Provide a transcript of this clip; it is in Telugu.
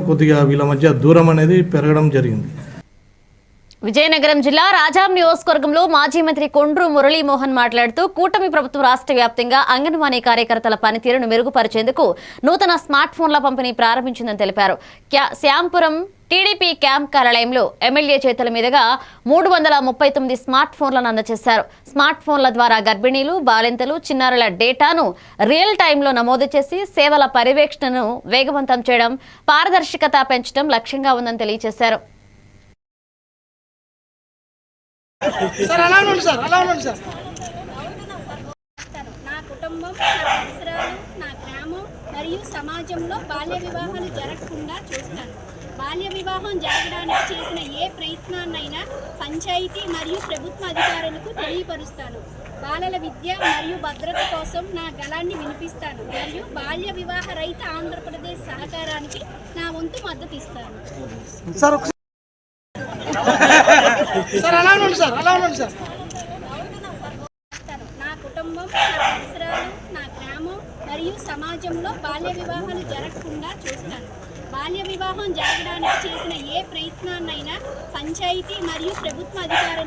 కొద్దిగా వీళ్ళ మధ్య దూరం అనేది పెరగడం జరిగింది. విజయనగరం జిల్లా రాజాం నియోజకవర్గంలో మాజీ మంత్రి కొండ్రు మురళీమోహన్ మాట్లాడుతూ కూటమి ప్రభుత్వం రాష్ట్ర వ్యాప్తంగా అంగన్వాడీ కార్యకర్తల పనితీరును మెరుగుపరిచేందుకు నూతన స్మార్ట్ ఫోన్ల పంపిణీ ప్రారంభించిందని తెలిపారు. శ్యాంపురం టీడీపీ క్యాంప్ కార్యాలయంలో ఎమ్మెల్యే చేతుల మీదుగా 339 స్మార్ట్ ఫోన్లను అందజేశారు. స్మార్ట్ ఫోన్ల ద్వారా గర్భిణీలు, బాలింతలు, చిన్నారుల డేటాను రియల్ టైంలో నమోదు చేసి సేవల పర్యవేక్షణను వేగవంతం చేయడం, పారదర్శకత పెంచడం లక్ష్యంగా ఉందని తెలియజేశారు. నా కుటుంబం, నా పరిసరాలు, నా గ్రామం మరియు సమాజంలో బాల్య వివాహాలు జరగకుండా చూస్తాను. బాల్య వివాహం జరగడానికి చేసిన ఏ ప్రయత్నాన్నైనా పంచాయతీ మరియు ప్రభుత్వ అధికారులకు తెలియపరుస్తాను. బాలల విద్య మరియు భద్రత కోసం నా గళాన్ని వినిపిస్తాను మరియు బాల్య వివాహ రహిత ఆంధ్రప్రదేశ్ సహకారానికి నా వంతు మద్దతు ఇస్తాను. నా కుటుంబం, నా పరిసరాలు, నా గ్రామం మరియు సమాజంలో బాల్య వివాహాలు జరగకుండా చూస్తాను. బాల్య వివాహం జరగడానికి చేసిన ఏ ప్రయత్నాన్నైనా పంచాయతీ మరియు ప్రభుత్వ అధికారులు